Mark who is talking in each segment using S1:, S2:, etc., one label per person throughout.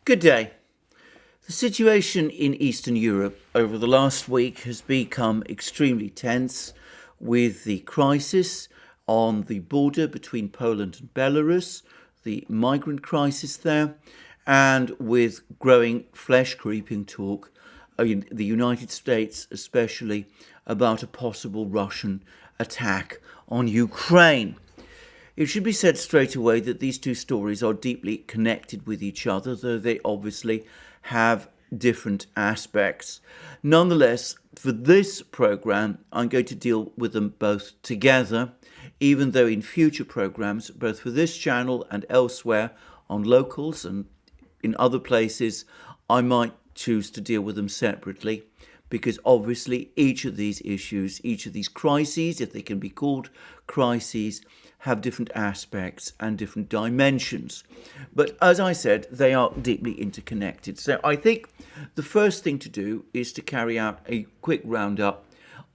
S1: Good day. The situation in Eastern Europe over the last week has become extremely tense with the crisis on the border between Poland and Belarus, the migrant crisis there, and with growing flesh-creeping talk in the United States especially about a possible Russian attack on Ukraine. It should be said straight away that these two stories are deeply connected with each other, though they obviously have different aspects. Nonetheless, for this program, I'm going to deal with them both together, even though in future programs, both for this channel and elsewhere on locals and in other places, I might choose to deal with them separately, because obviously each of these issues, each of these crises, if they can be called crises, have different aspects and different dimensions. But as I said, they are deeply interconnected. So I think the first thing to do is to carry out a quick roundup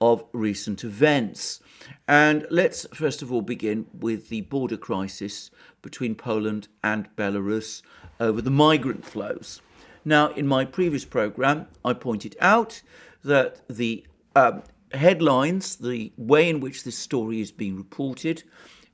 S1: of recent events. And let's first of all begin with the border crisis between Poland and Belarus over the migrant flows. Now, in my previous program, I pointed out that the headlines, the way in which this story is being reported,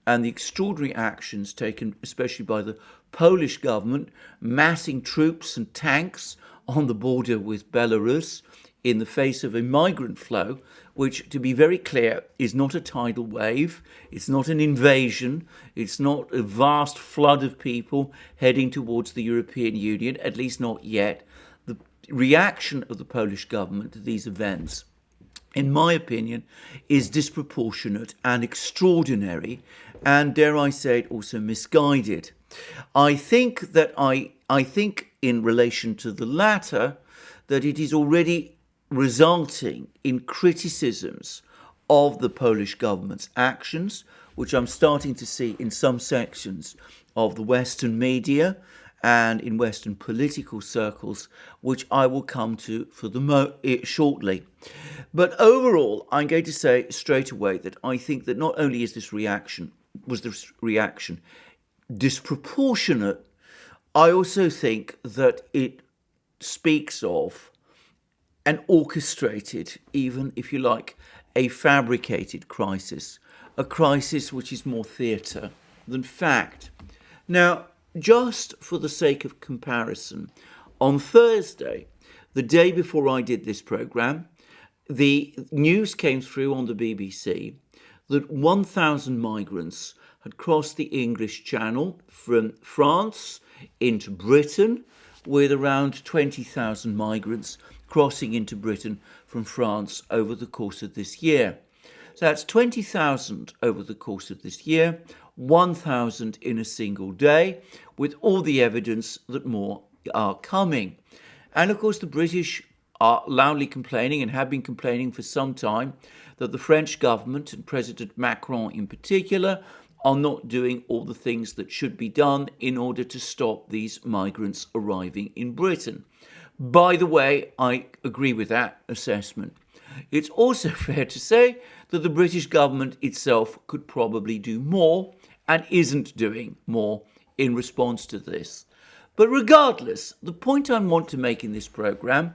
S1: and the extraordinary actions taken, especially by the Polish government, massing troops and tanks on the border with Belarus in the face of a migrant flow, which, to be very clear, is not a tidal wave, it's not an invasion, it's not a vast flood of people heading towards the European Union, at least not yet. The reaction of the Polish government to these events, in my opinion, is disproportionate and extraordinary, and dare I say it, also misguided. I think in relation to the latter, that it is already resulting in criticisms of the Polish government's actions, which I'm starting to see in some sections of the Western media and in Western political circles, which I will come to shortly. But overall, I'm going to say straight away that I think that not only was this reaction disproportionate, I also think that it speaks of an orchestrated, even if you like, a fabricated crisis, a crisis which is more theatre than fact. Now, just for the sake of comparison, on Thursday, the day before I did this programme, the news came through on the BBC that 1,000 migrants had crossed the English Channel from France into Britain, with around 20,000 migrants crossing into Britain from France over the course of this year. So that's 20,000 over the course of this year, 1,000 in a single day, with all the evidence that more are coming. And of course, the British are loudly complaining, and have been complaining for some time, that the French government and President Macron in particular are not doing all the things that should be done in order to stop these migrants arriving in Britain. By the way, I agree with that assessment. It's also fair to say that the British government itself could probably do more and isn't doing more in response to this. But regardless, the point I want to make in this programme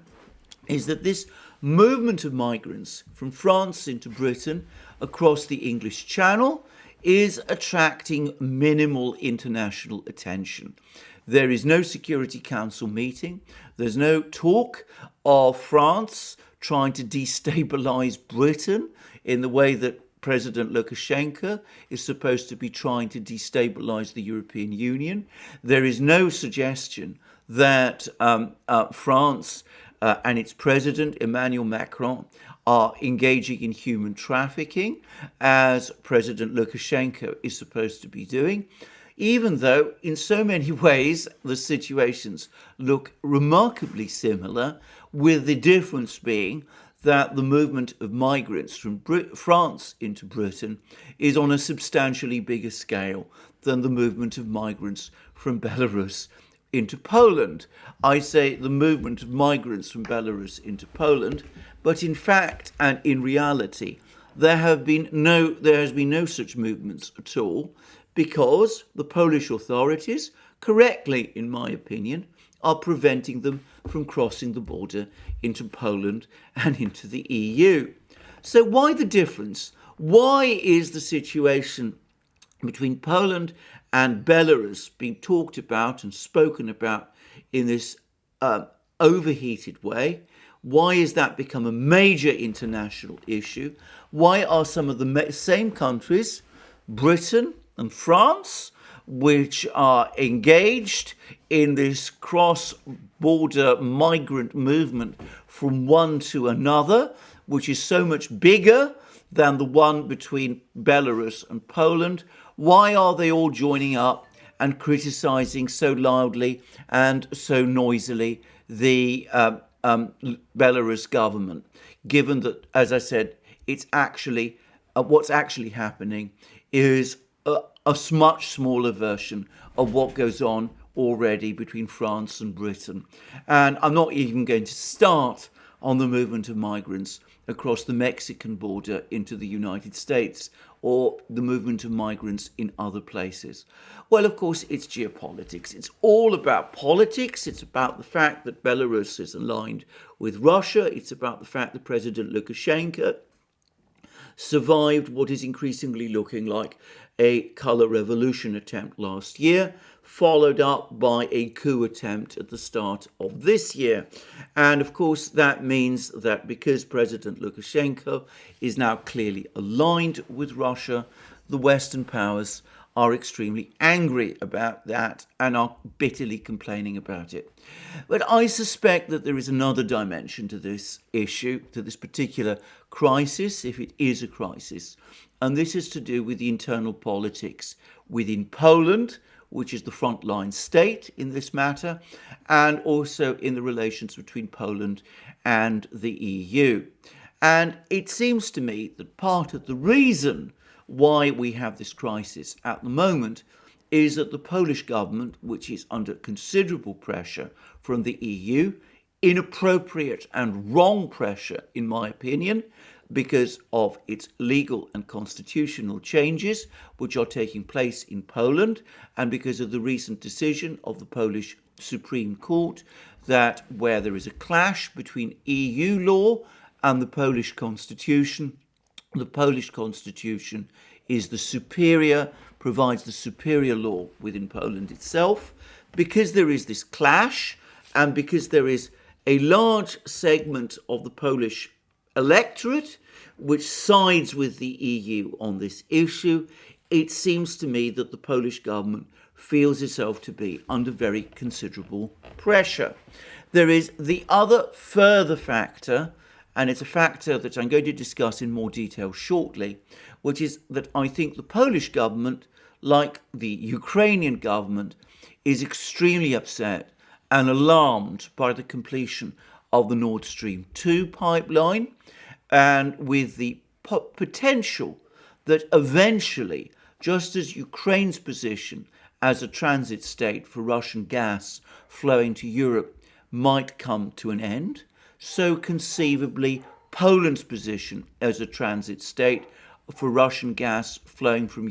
S1: is that this movement of migrants from France into Britain across the English Channel is attracting minimal international attention. There is no Security Council meeting. There's no talk of France trying to destabilise Britain in the way that President Lukashenko is supposed to be trying to destabilise the European Union. There is no suggestion that France and its president, Emmanuel Macron, are engaging in human trafficking, as President Lukashenko is supposed to be doing, even though in so many ways the situations look remarkably similar, with the difference being that the movement of migrants from France into Britain is on a substantially bigger scale than the movement of migrants from Belarus into Poland. I say the movement of migrants from Belarus into Poland, but in fact and in reality, there has been no such movements at all, because the Polish authorities, correctly in my opinion, are preventing them from crossing the border into Poland and into the EU. So why the difference? Why is the situation between Poland and Belarus being talked about and spoken about in this overheated way? Why has that become a major international issue? Why are some of the same countries, Britain and France, which are engaged in this cross-border migrant movement from one to another, which is so much bigger than the one between Belarus and Poland? Why are they all joining up and criticizing so loudly and so noisily the Belarus government, given that, as I said, it's actually what's actually happening is a much smaller version of what goes on already between France and Britain. And I'm not even going to start on the movement of migrants across the Mexican border into the United States, or the movement of migrants in other places. Well, of course, it's geopolitics. It's all about politics. It's about the fact that Belarus is aligned with Russia. It's about the fact that President Lukashenko survived what is increasingly looking like a color revolution attempt last year, followed up by a coup attempt at the start of this year. And of course, that means that because President Lukashenko is now clearly aligned with Russia, the Western powers are extremely angry about that and are bitterly complaining about it. But I suspect that there is another dimension to this issue, to this particular crisis, if it is a crisis, and this is to do with the internal politics within Poland, which is the frontline state in this matter, and also in the relations between Poland and the EU. And it seems to me that part of the reason why we have this crisis at the moment is that the Polish government, which is under considerable pressure from the EU, inappropriate and wrong pressure, in my opinion, because of its legal and constitutional changes which are taking place in Poland, and because of the recent decision of the Polish Supreme Court that where there is a clash between EU law and the Polish constitution is the superior, provides the superior law within Poland itself. Because there is this clash, and because there is a large segment of the Polish electorate which sides with the EU on this issue, it seems to me that the Polish government feels itself to be under very considerable pressure. There is the other further factor, and it's a factor that I'm going to discuss in more detail shortly, which is that I think the Polish government, like the Ukrainian government, is extremely upset and alarmed by the completion of the Nord Stream 2 pipeline, and with the potential that eventually, just as Ukraine's position as a transit state for Russian gas flowing to Europe might come to an end, so conceivably Poland's position as a transit state for Russian gas flowing from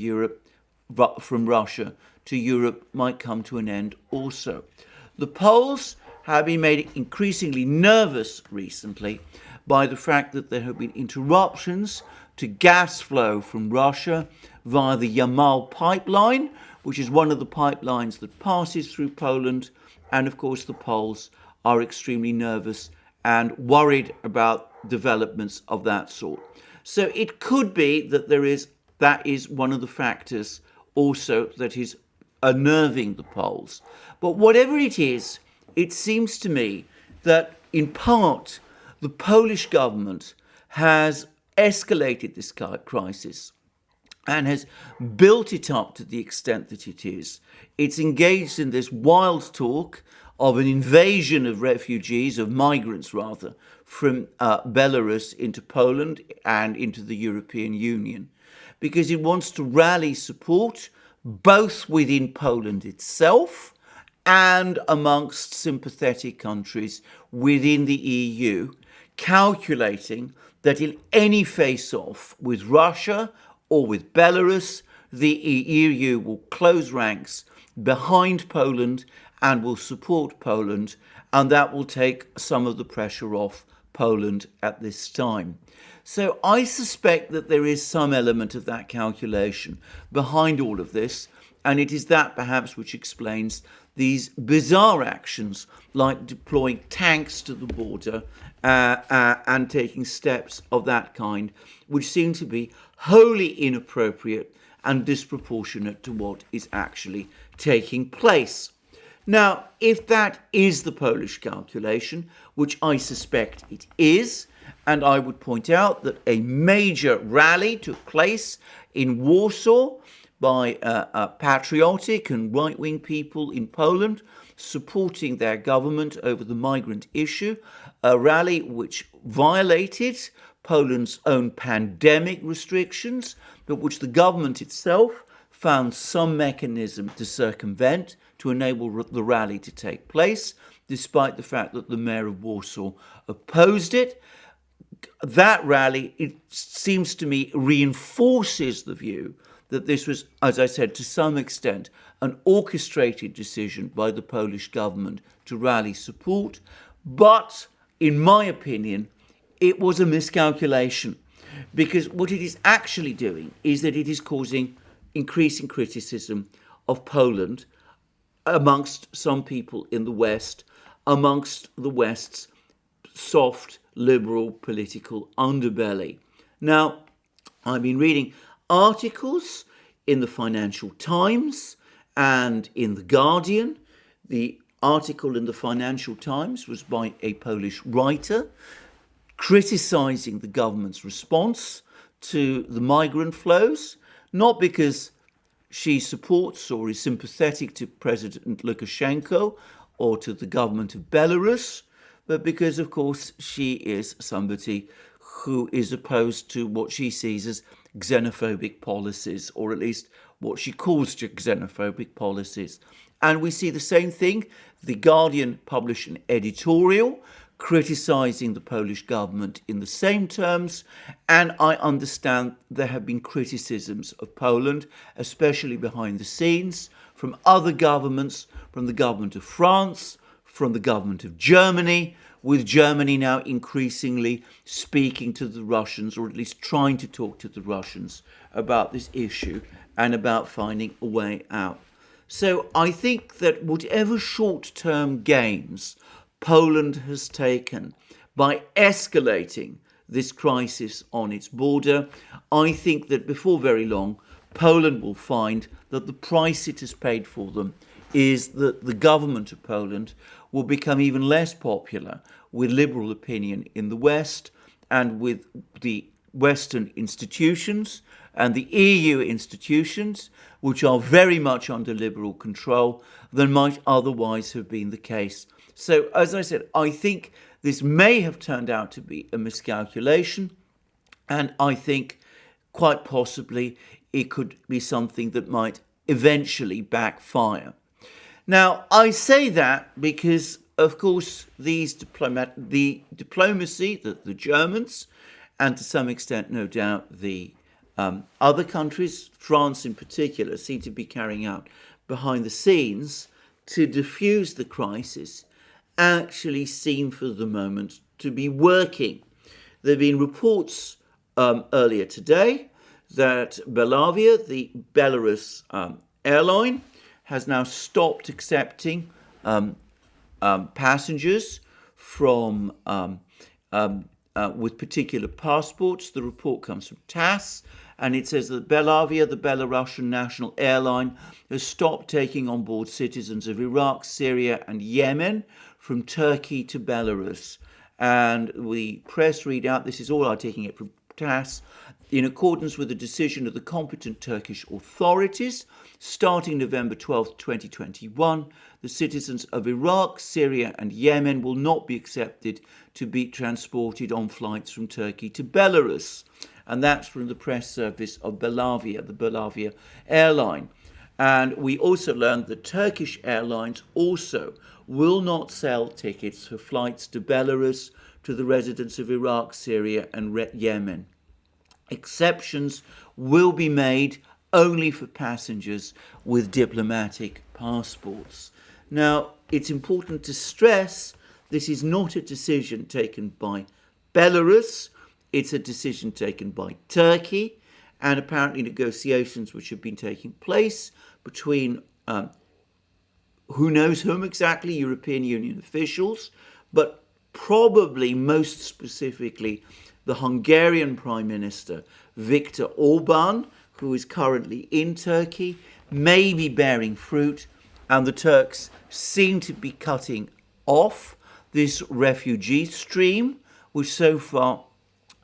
S1: Russia to Europe might come to an end also. The Poles have been made increasingly nervous recently by the fact that there have been interruptions to gas flow from Russia via the Yamal pipeline, which is one of the pipelines that passes through Poland. And of course, the Poles are extremely nervous and worried about developments of that sort. So it could be that that is one of the factors also that is unnerving the Poles. But whatever it is, it seems to me that in part the Polish government has escalated this crisis and has built it up to the extent that it is. It's engaged in this wild talk of an invasion of refugees, of migrants rather, from Belarus into Poland and into the European Union, because it wants to rally support both within Poland itself and amongst sympathetic countries within the EU, calculating that in any face-off with Russia or with Belarus, the EU will close ranks behind Poland and will support Poland, and that will take some of the pressure off Poland at this time. So I suspect that there is some element of that calculation behind all of this, and it is that perhaps which explains these bizarre actions like deploying tanks to the border and taking steps of that kind, which seem to be wholly inappropriate and disproportionate to what is actually taking place. Now, if that is the Polish calculation, which I suspect it is, and I would point out that a major rally took place in Warsaw by patriotic and right-wing people in Poland supporting their government over the migrant issue, a rally which violated Poland's own pandemic restrictions, but which the government itself found some mechanism to circumvent to enable the rally to take place, despite the fact that the mayor of Warsaw opposed it. That rally, it seems to me, reinforces the view that this was, as I said, to some extent, an orchestrated decision by the Polish government to rally support. But, in my opinion, it was a miscalculation, because what it is actually doing is that it is causing increasing criticism of Poland amongst some people in the West, amongst the West's soft, liberal political underbelly. Now, I've been reading articles in the Financial Times and in The Guardian. The article in the Financial Times was by a Polish writer criticizing the government's response to the migrant flows, not because she supports or is sympathetic to President Lukashenko or to the government of Belarus, but because, of course, she is somebody who is opposed to what she sees as xenophobic policies, or at least what she calls xenophobic policies. And we see the same thing. The Guardian published an editorial criticizing the Polish government in the same terms, and I understand there have been criticisms of Poland, especially behind the scenes, from other governments, from the government of France, from the government of Germany, with Germany now increasingly speaking to the Russians, or at least trying to talk to the Russians about this issue and about finding a way out. So I think that whatever short-term gains Poland has taken by escalating this crisis on its border, I think that before very long, Poland will find that the price it has paid for them is that the government of Poland will become even less popular with liberal opinion in the West and with the Western institutions and the EU institutions, which are very much under liberal control, than might otherwise have been the case. So, as I said, I think this may have turned out to be a miscalculation, and I think quite possibly it could be something that might eventually backfire. Now, I say that because, of course, the diplomacy that the Germans, and to some extent, no doubt, the other countries, France in particular, seem to be carrying out behind the scenes to diffuse the crisis, actually seem for the moment to be working. There have been reports earlier today that Belavia, the Belarus airline, has now stopped accepting passengers from with particular passports. The report comes from TASS, and it says that Belavia, the Belarusian national airline, has stopped taking on board citizens of Iraq, Syria, and Yemen from Turkey to Belarus. And the press readout, this is all I'm taking it from TASS, in accordance with the decision of the competent Turkish authorities, starting November 12, 2021, the citizens of Iraq, Syria, and Yemen will not be accepted to be transported on flights from Turkey to Belarus. And that's from the press service of Belavia, the Belavia airline. And we also learned that Turkish airlines also will not sell tickets for flights to Belarus to the residents of Iraq, Syria, and Yemen. Exceptions will be made only for passengers with diplomatic passports. Now, it's important to stress this is not a decision taken by Belarus, it's a decision taken by Turkey, and apparently negotiations which have been taking place between who knows whom exactly, European Union officials, but probably most specifically the Hungarian Prime Minister Viktor Orban, who is currently in Turkey, may be bearing fruit, and the Turks seem to be cutting off this refugee stream, which so far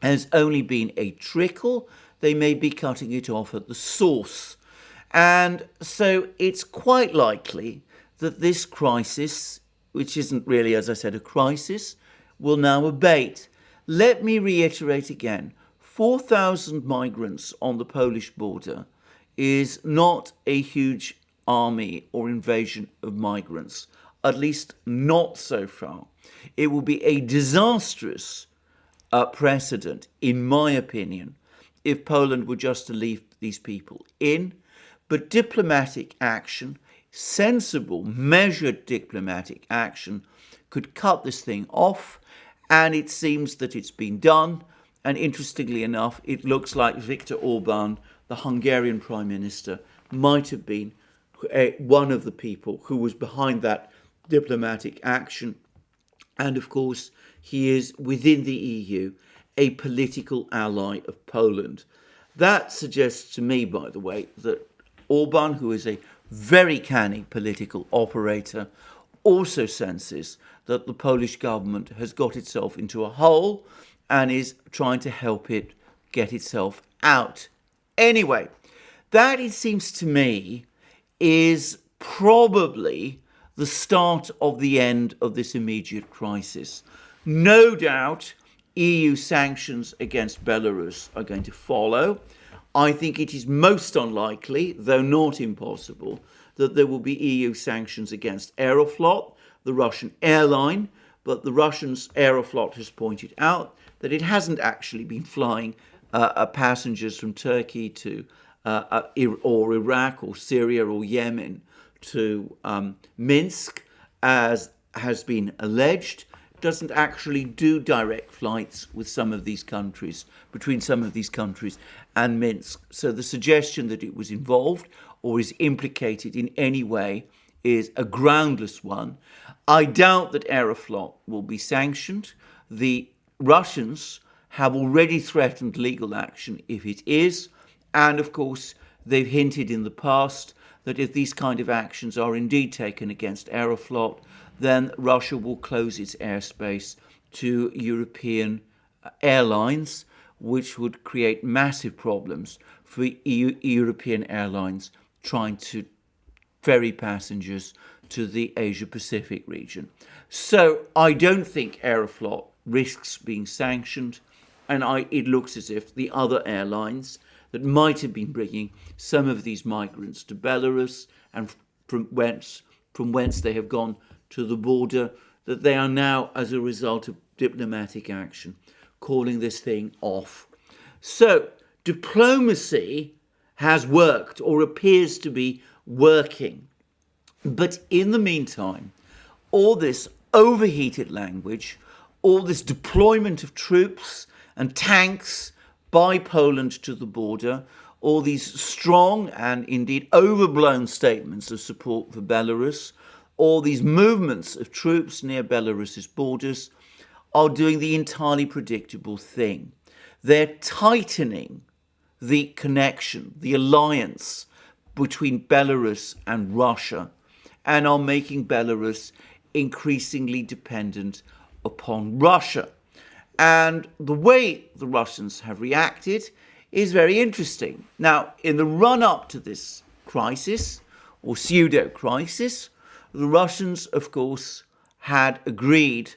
S1: has only been a trickle. They may be cutting it off at the source. And so it's quite likely that this crisis, which isn't really, as I said, a crisis, will now abate. Let me reiterate again, 4,000 migrants on the Polish border is not a huge army or invasion of migrants, at least not so far. It will be a disastrous precedent, in my opinion, if Poland were just to leave these people in. But diplomatic action, sensible, measured diplomatic action, could cut this thing off, and it seems that it's been done. And interestingly enough, it looks like Viktor Orban, the Hungarian Prime Minister, might have been one of the people who was behind that diplomatic action. And of course, he is within the EU a political ally of Poland. That suggests to me, by the way, that Orban, who is a very canny political operator, also senses that the Polish government has got itself into a hole and is trying to help it get itself out. Anyway, that, it seems to me, is probably the start of the end of this immediate crisis. No doubt EU sanctions against Belarus are going to follow. I think it is most unlikely, though not impossible, that there will be EU sanctions against Aeroflot, the Russian airline, but the Russians' Aeroflot has pointed out that it hasn't actually been flying passengers from Turkey to or Iraq or Syria or Yemen to Minsk, as has been alleged. Doesn't actually do direct flights with some of these countries, between some of these countries and Minsk. So the suggestion that it was involved or is implicated in any way is a groundless one. I doubt that Aeroflot will be sanctioned. The Russians have already threatened legal action if it is, and of course they've hinted in the past that if these kind of actions are indeed taken against Aeroflot, then Russia will close its airspace to European airlines, which would create massive problems for European airlines trying to ferry passengers to the Asia-Pacific region. So I don't think Aeroflot risks being sanctioned, and it looks as if the other airlines that might have been bringing some of these migrants to Belarus and from whence they have gone to the border, that they are now, as a result of diplomatic action, calling this thing off. So diplomacy has worked, or appears to be working. But in the meantime, all this overheated language, all this deployment of troops and tanks by Poland to the border, all these strong and indeed overblown statements of support for Belarus, all these movements of troops near Belarus's borders, are doing the entirely predictable thing. They're tightening the connection, the alliance between Belarus and Russia, and are making Belarus increasingly dependent upon Russia. And the way the Russians have reacted is very interesting. Now, in the run-up to this crisis, or pseudo-crisis, the Russians, of course, had agreed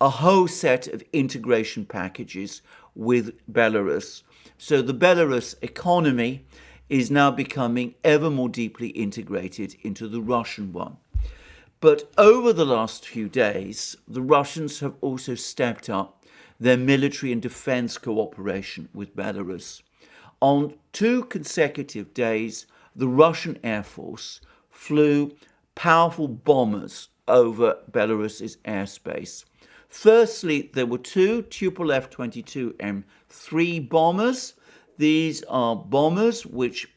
S1: a whole set of integration packages with Belarus. So the Belarus economy is now becoming ever more deeply integrated into the Russian one. But over the last few days, the Russians have also stepped up their military and defense cooperation with Belarus. On 2 consecutive days, the Russian Air Force flew powerful bombers over Belarus's airspace. Firstly, there were two Tupolev 22 M3 bombers. These are bombers which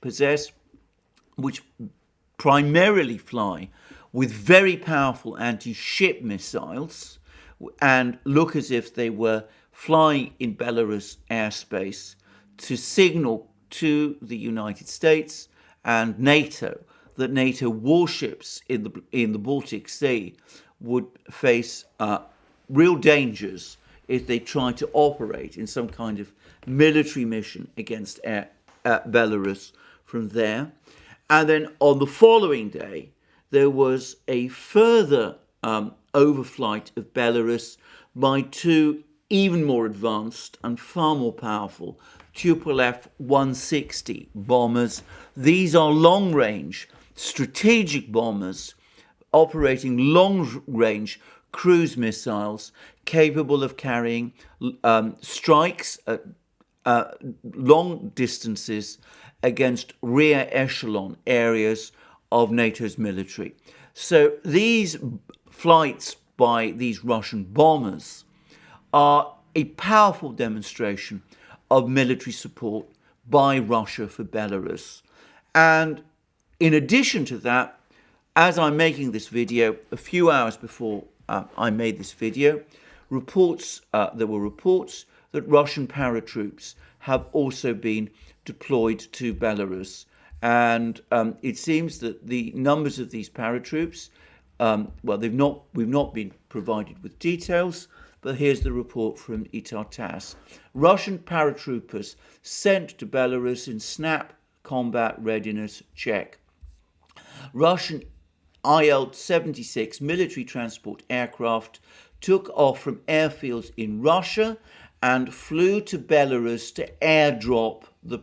S1: primarily fly with very powerful anti-ship missiles and look as if they were flying in Belarus airspace to signal to the United States and NATO that NATO warships in the Baltic Sea would face real dangers if they tried to operate in some kind of military mission against Belarus from there. And then on the following day, there was a further overflight of Belarus by two even more advanced and far more powerful Tupolev 160 bombers. These are long-range strategic bombers operating long-range cruise missiles capable of carrying strikes at long distances against rear echelon areas of NATO's military. So these flights by these Russian bombers are a powerful demonstration of military support by Russia for Belarus. And in addition to that, as I'm making this video, a few hours before I made this video, there were reports that Russian paratroops have also been deployed to Belarus. And it seems that the numbers of these paratroops, we've not been provided with details, but here's the report from ETHEREUM. Russian paratroopers sent to Belarus in snap combat readiness check. Russian Il-76 military transport aircraft took off from airfields in Russia and flew to Belarus to airdrop the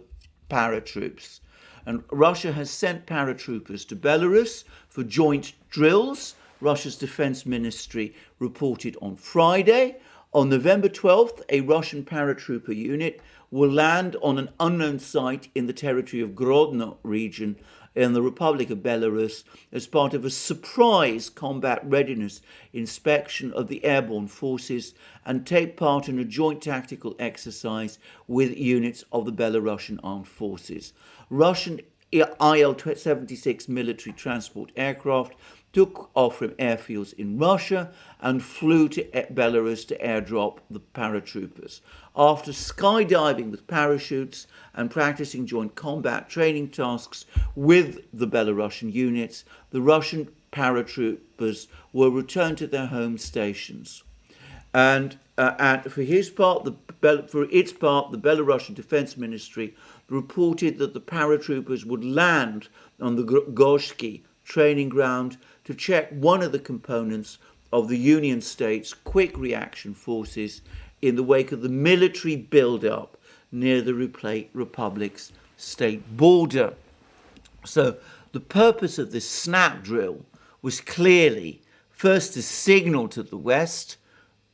S1: paratroops. And Russia has sent paratroopers to Belarus for joint drills, Russia's defense ministry reported on Friday. On November 12th, a Russian paratrooper unit will land on an unknown site in the territory of Grodno region in the Republic of Belarus as part of a surprise combat readiness inspection of the airborne forces and take part in a joint tactical exercise with units of the Belarusian armed forces. Russian Il-76 military transport aircraft took off from airfields in Russia and flew to Belarus to airdrop the paratroopers. After skydiving with parachutes and practicing joint combat training tasks with the Belarusian units, the Russian paratroopers were returned to their home stations. And for its part, the Belarusian Defense Ministry reported that the paratroopers would land on the Gorzhki training ground to check one of the components of the Union States' quick reaction forces in the wake of the military build-up near the Republic's state border. So the purpose of this snap drill was clearly first to signal to the West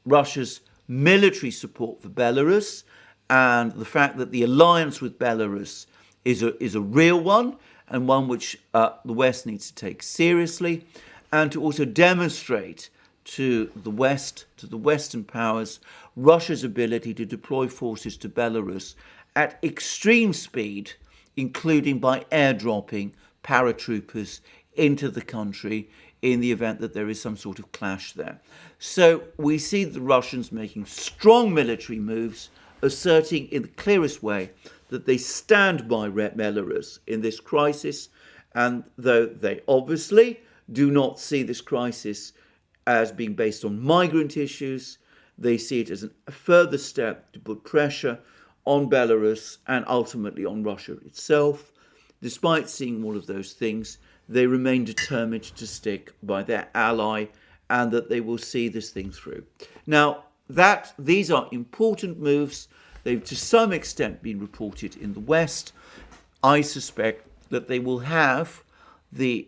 S1: Russia's military support for Belarus and the fact that the alliance with Belarus is a real one and one which the West needs to take seriously, and to also demonstrate to the West, to the Western powers, Russia's ability to deploy forces to Belarus at extreme speed, including by airdropping paratroopers into the country in the event that there is some sort of clash there. So we see the Russians making strong military moves, asserting in the clearest way that they stand by Belarus in this crisis, and though they obviously do not see this crisis as being based on migrant issues, they see it as a further step to put pressure on Belarus and ultimately on Russia itself. Despite seeing all of those things, they remain determined to stick by their ally and that they will see this thing through. Now, these are important moves. They've to some extent been reported in the West. I suspect that they will have the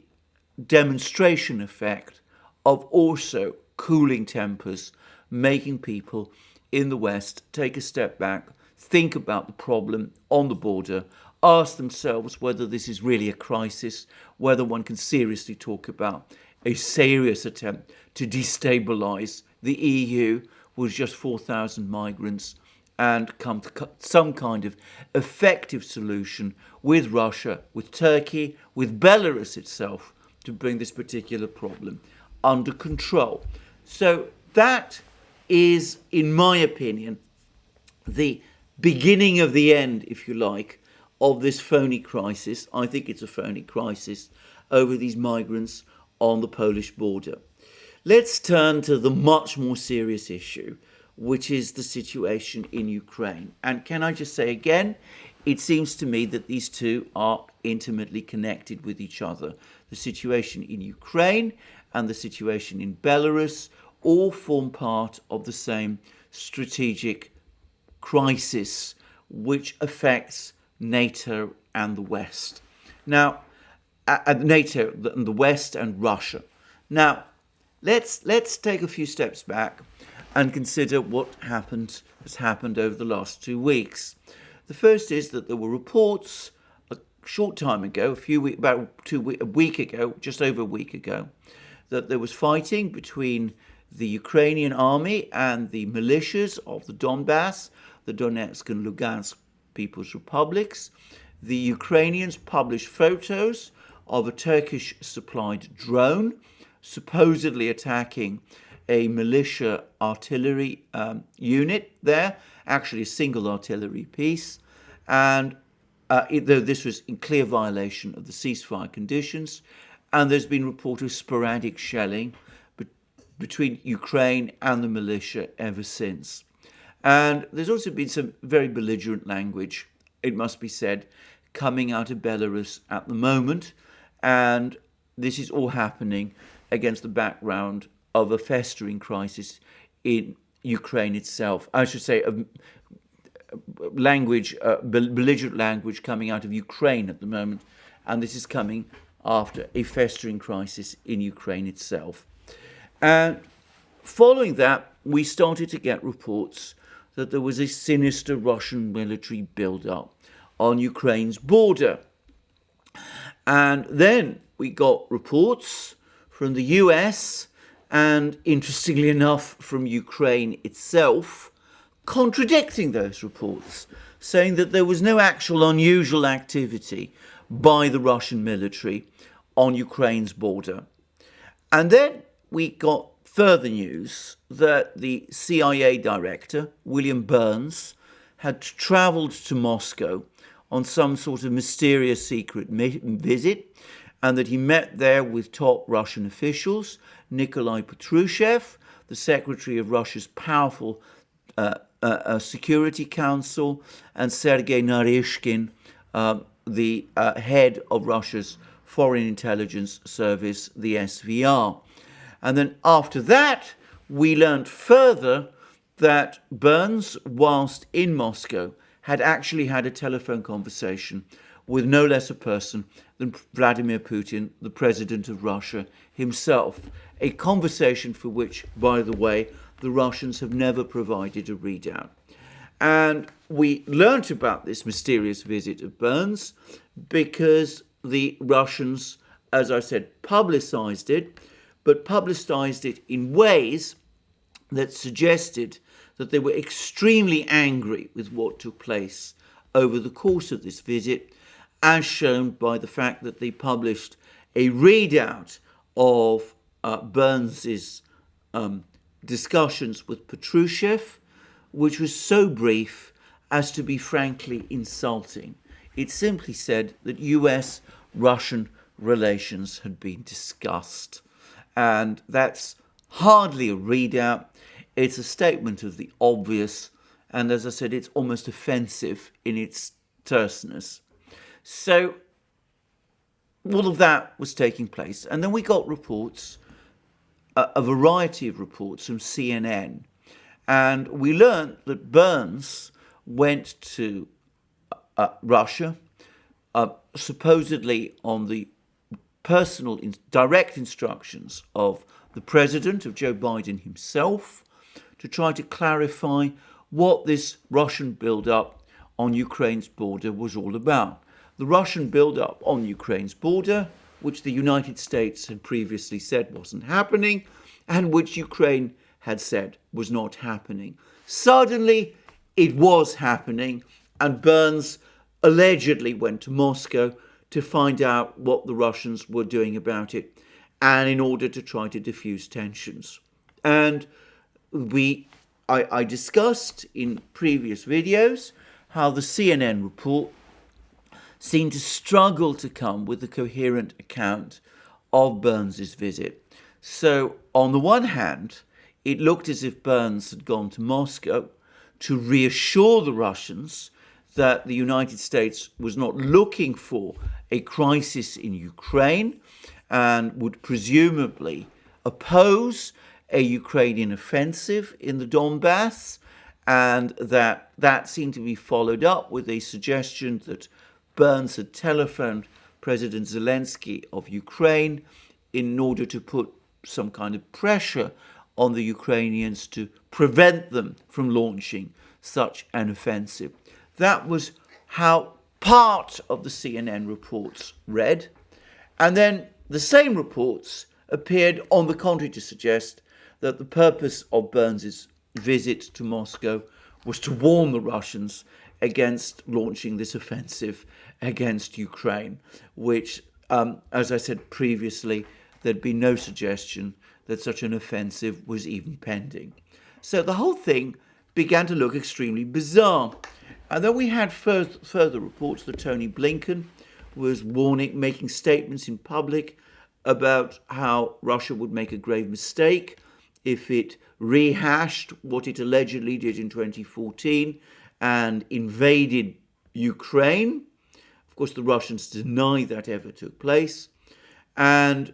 S1: demonstration effect of also cooling tempers, making people in the West take a step back, think about the problem on the border, ask themselves whether this is really a crisis, whether one can seriously talk about a serious attempt to destabilize the EU was just 4,000 migrants and come to some kind of effective solution with Russia, with Turkey, with Belarus itself to bring this particular problem under control. So that is, in my opinion, the beginning of the end, if you like, of this phony crisis. I think it's a phony crisis over these migrants on the Polish border. Let's turn to the much more serious issue, which is the situation in Ukraine. And can I just say again, it seems to me that these two are intimately connected with each other. The situation in Ukraine and the situation in Belarus all form part of the same strategic crisis which affects NATO and the West. Now, NATO and the West and Russia. Now, let's take a few steps back and consider what has happened over the last 2 weeks. The first is that there were reports a short time ago, a week ago, just over a week ago, that there was fighting between the Ukrainian army and the militias of the Donbass, the Donetsk and Lugansk People's Republics. The Ukrainians published photos of a Turkish-supplied drone supposedly attacking a militia artillery unit there, actually a single artillery piece, and though this was in clear violation of the ceasefire conditions, and there's been report of sporadic shelling between Ukraine and the militia ever since. And there's also been some very belligerent language, it must be said, coming out of Belarus at the moment, and this is all happening against the background of a festering crisis in Ukraine itself. I should say belligerent language coming out of Ukraine at the moment, and this is coming after a festering crisis in Ukraine itself. And following that, we started to get reports that there was a sinister Russian military build-up on Ukraine's border. And then we got reports from the US and, interestingly enough, from Ukraine itself, contradicting those reports, saying that there was no actual unusual activity by the Russian military on Ukraine's border. And then we got further news that the CIA director, William Burns, had travelled to Moscow on some sort of mysterious secret visit, and that he met there with top Russian officials, Nikolai Patrushev, the secretary of Russia's powerful Security Council, and Sergei Naryshkin, the head of Russia's Foreign Intelligence Service, the SVR. And then after that, we learned further that Burns, whilst in Moscow, had actually had a telephone conversation with no less a person than Vladimir Putin, the president of Russia himself. A conversation for which, by the way, the Russians have never provided a readout. And we learnt about this mysterious visit of Burns because the Russians, as I said, publicized it, but publicized it in ways that suggested that they were extremely angry with what took place over the course of this visit, as shown by the fact that they published a readout of Burns's discussions with Patrushev, which was so brief as to be frankly insulting. It simply said that US-Russian relations had been discussed. And that's hardly a readout. It's a statement of the obvious. And as I said, it's almost offensive in its terseness. So all of that was taking place. And then we got reports, a variety of reports from CNN. And we learned that Burns went to Russia, supposedly on the personal direct instructions of the president, of Joe Biden himself, to try to clarify what this Russian build-up on Ukraine's border was all about. The Russian build-up on Ukraine's border which the United States had previously said wasn't happening, and which Ukraine had said was not happening. Suddenly, it was happening, and Burns allegedly went to Moscow to find out what the Russians were doing about it, and in order to try to diffuse tensions. And I discussed in previous videos how the CNN report seemed to struggle to come with a coherent account of Burns's visit. So, on the one hand, it looked as if Burns had gone to Moscow to reassure the Russians that the United States was not looking for a crisis in Ukraine and would presumably oppose a Ukrainian offensive in the Donbass, and that seemed to be followed up with a suggestion that Burns had telephoned President Zelensky of Ukraine in order to put some kind of pressure on the Ukrainians to prevent them from launching such an offensive. That was how part of the CNN reports read. And then the same reports appeared on the contrary to suggest that the purpose of Burns's visit to Moscow was to warn the Russians against launching this offensive against Ukraine, which, as I said previously, there'd be no suggestion that such an offensive was even pending. So the whole thing began to look extremely bizarre. And then we had further reports that Tony Blinken was making statements in public about how Russia would make a grave mistake if it rehashed what it allegedly did in 2014 and invaded Ukraine. Of course, the Russians deny that ever took place. And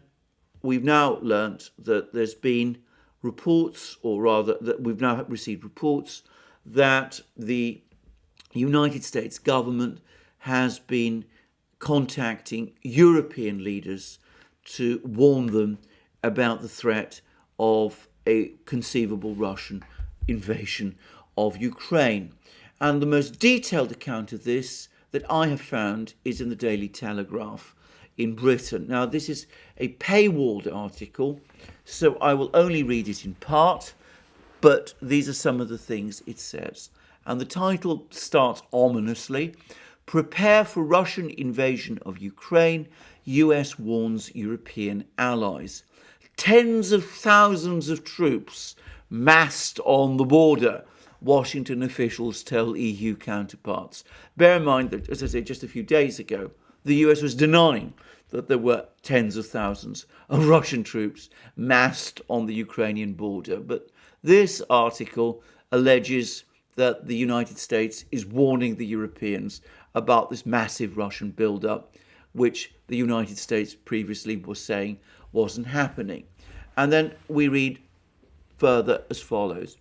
S1: we've now learnt that there's been reports, or rather that we've now received reports, that the United States government has been contacting European leaders to warn them about the threat of a conceivable Russian invasion of Ukraine. And the most detailed account of this that I have found is in the Daily Telegraph in Britain. Now, this is a paywalled article, so I will only read it in part, but these are some of the things it says. And the title starts ominously: "Prepare for Russian invasion of Ukraine, US warns European allies." Tens of thousands of troops massed on the border, Washington officials tell EU counterparts. Bear in mind that, as I said just a few days ago, the US was denying that there were tens of thousands of Russian troops massed on the Ukrainian border. But this article alleges that the United States is warning the Europeans about this massive Russian buildup, which the United States previously was saying wasn't happening. And then we read further as follows: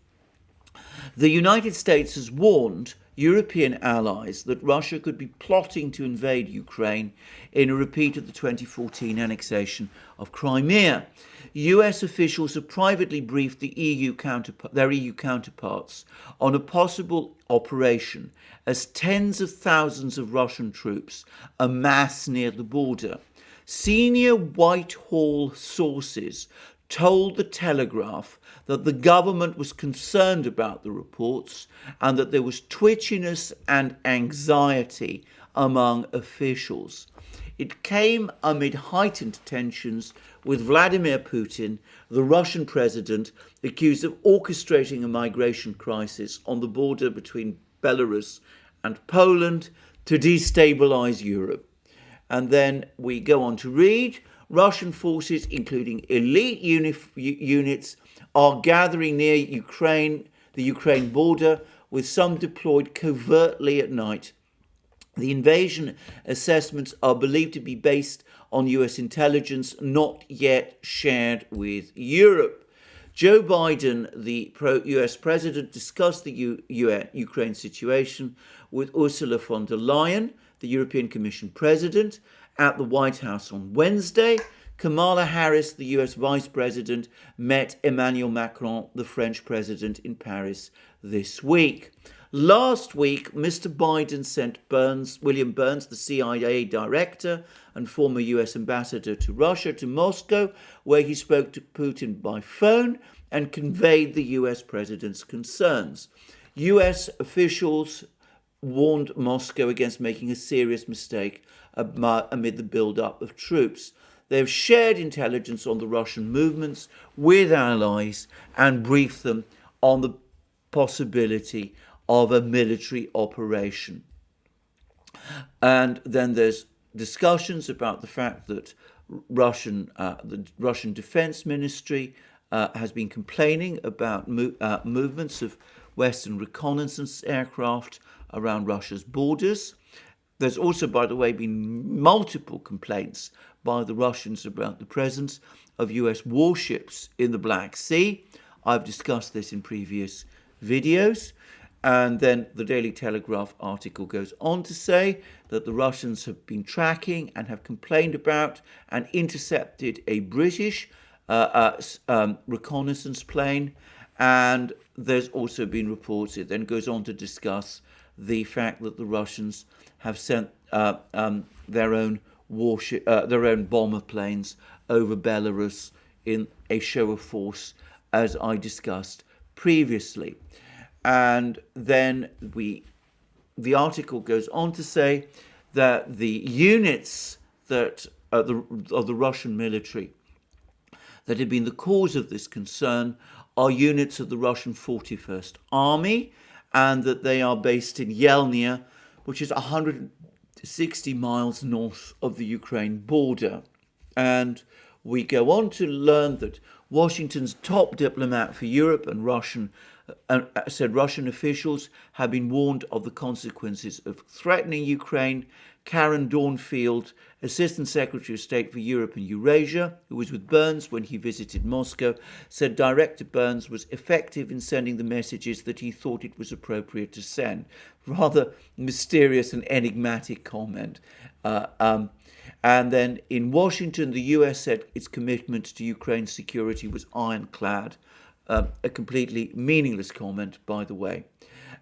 S1: "The United States has warned European allies that Russia could be plotting to invade Ukraine in a repeat of the 2014 annexation of Crimea. US officials have privately briefed their EU counterparts on a possible operation as tens of thousands of Russian troops amass near the border. Senior Whitehall sources told the Telegraph that the government was concerned about the reports and that there was twitchiness and anxiety among officials. It came amid heightened tensions with Vladimir Putin, the Russian president, accused of orchestrating a migration crisis on the border between Belarus and Poland to destabilize Europe." And then we go on to read, "Russian forces, including elite units, are gathering near the Ukraine border, with some deployed covertly at night. The invasion assessments are believed to be based on US intelligence not yet shared with Europe." Joe Biden, the US president, discussed the Ukraine situation with Ursula von der Leyen, the European Commission president, at the White House on Wednesday, Kamala Harris, the US Vice President, met Emmanuel Macron, the French President, in Paris this week. Last week, Mr. Biden sent William Burns, the CIA director and former US ambassador to Russia, to Moscow, where he spoke to Putin by phone and conveyed the US president's concerns. US officials warned Moscow against making a serious mistake amid the build-up of troops. They have shared intelligence on the Russian movements with allies and briefed them on the possibility of a military operation. And then there's discussions about the fact that the Russian Defense Ministry has been complaining about movements of Western reconnaissance aircraft around Russia's borders. There's also, by the way, been multiple complaints by the Russians about the presence of US warships in the Black Sea. I've discussed this in previous videos. And then the Daily Telegraph article goes on to say that the Russians have been tracking and have complained about and intercepted a British reconnaissance plane. And there's also been reports, it then goes on to discuss the fact that the Russians have sent their own bomber planes over Belarus in a show of force, as I discussed previously. And then the article goes on to say that the units that of the Russian military that have been the cause of this concern are units of the Russian 41st Army, and that they are based in Yelnya, which is 160 miles north of the Ukraine border. And we go on to learn that Washington's top diplomat for Europe and said Russian officials have been warned of the consequences of threatening Ukraine. Karen Dornfield, Assistant Secretary of State for Europe and Eurasia, who was with Burns when he visited Moscow, said Director Burns was effective in sending the messages that he thought it was appropriate to send. Rather mysterious and enigmatic comment. And then in Washington, the US said its commitment to Ukraine's security was ironclad. A completely meaningless comment, by the way.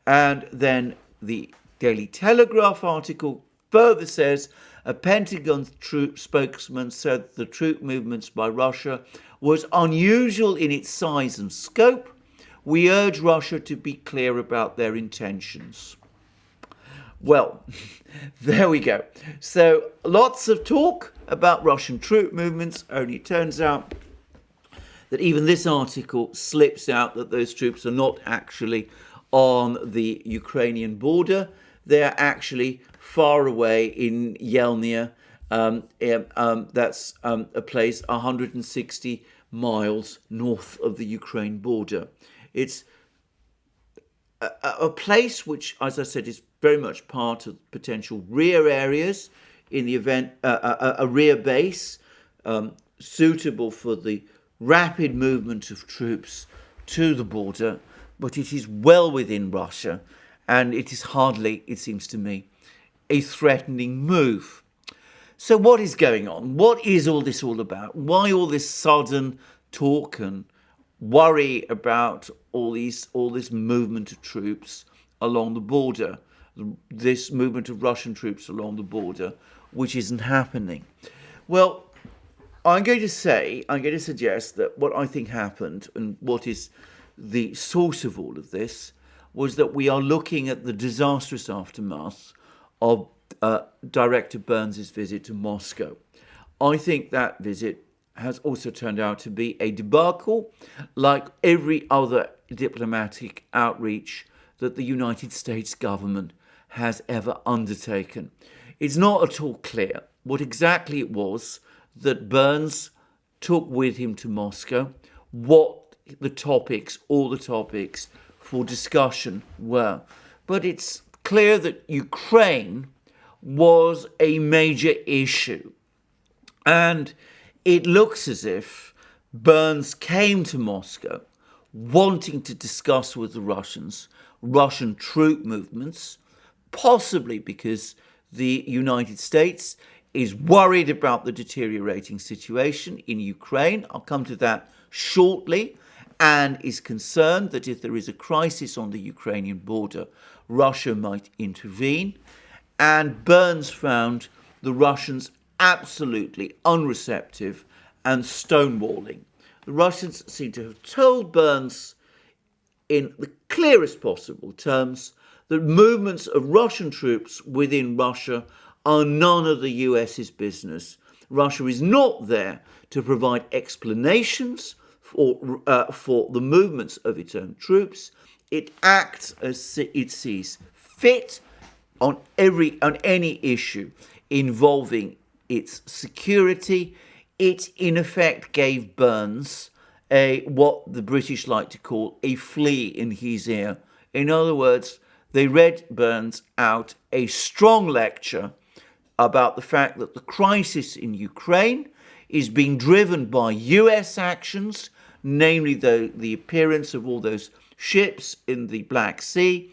S1: And then the Daily Telegraph article further says a Pentagon troop spokesman said the troop movements by Russia was unusual in its size and scope. We urge Russia to be clear about their intentions. Well, there we go. So lots of talk about Russian troop movements, only it turns out that even this article slips out that those troops are not actually on the Ukrainian border. They're actually far away in Yelnya. That's a place 160 miles north of the Ukraine border. It's a place which, as I said, is very much part of potential rear areas in the event, a rear base suitable for the rapid movement of troops to the border, but it is well within Russia, and it is hardly, it seems to me, a threatening move. So what is going on? What is all this all about? Why all this sudden talk and worry about all this movement of troops along the border, this movement of Russian troops along the border, which isn't happening? Well, I'm going to suggest that what I think happened and what is the source of all of this was that we are looking at the disastrous aftermath of Director Burns' visit to Moscow. I think that visit has also turned out to be a debacle, like every other diplomatic outreach that the United States government has ever undertaken. It's not at all clear what exactly it was that Burns took with him to Moscow, what all the topics for discussion were. But it's clear that Ukraine was a major issue. And it looks as if Burns came to Moscow wanting to discuss with the Russians Russian troop movements, possibly because the United States is worried about the deteriorating situation in Ukraine. I'll come to that shortly. And is concerned that if there is a crisis on the Ukrainian border, Russia might intervene. And Burns found the Russians absolutely unreceptive and stonewalling. The Russians seem to have told Burns in the clearest possible terms that movements of Russian troops within Russia are none of the US's business. Russia is not there to provide explanations for the movements of its own troops. It acts as it sees fit on any issue involving its security. It, in effect, gave Burns what the British like to call a flea in his ear. In other words, they read Burns out a strong lecture about the fact that the crisis in Ukraine is being driven by US actions, namely the appearance of all those ships in the Black Sea,